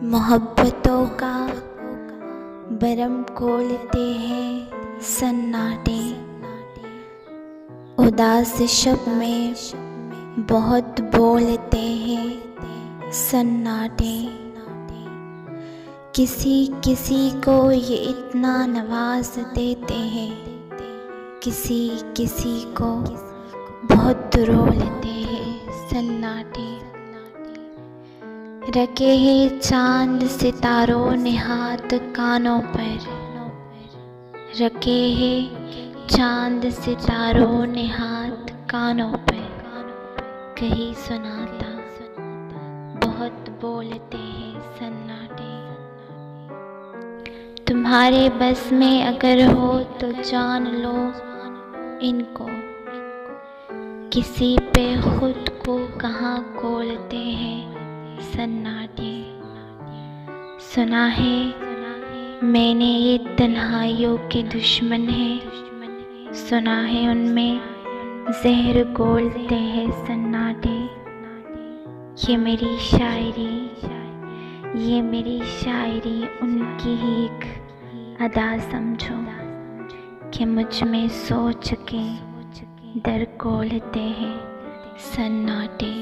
मोहब्बतों का बरम खोलते हैं सन्नाटे। उदास शब में बहुत बोलते हैं सन्नाटे। किसी किसी को ये इतना नवाज देते हैं, किसी किसी को बहुत रोलते हैं सन्नाटे। रखे हैं चांद सितारों ने हाथ कानों पर, रखे हैं चांद सितारों ने हाथ कानों पर। कहीं सुनाता बहुत बोलते हैं सन्नाटे। तुम्हारे बस में अगर हो तो जान लो इनको, किसी पे खुद को कहाँ खोलते हैं सन्नाटे। सुना है मैंने ये तन्हाइयों के दुश्मन है, सुना है उनमें जहर घोलते हैं सन्नाटे। ये मेरी शायरी, ये मेरी शायरी उनकी ही एक अदा समझो कि मुझ में सोच के दर खोलते हैं सन्नाटे।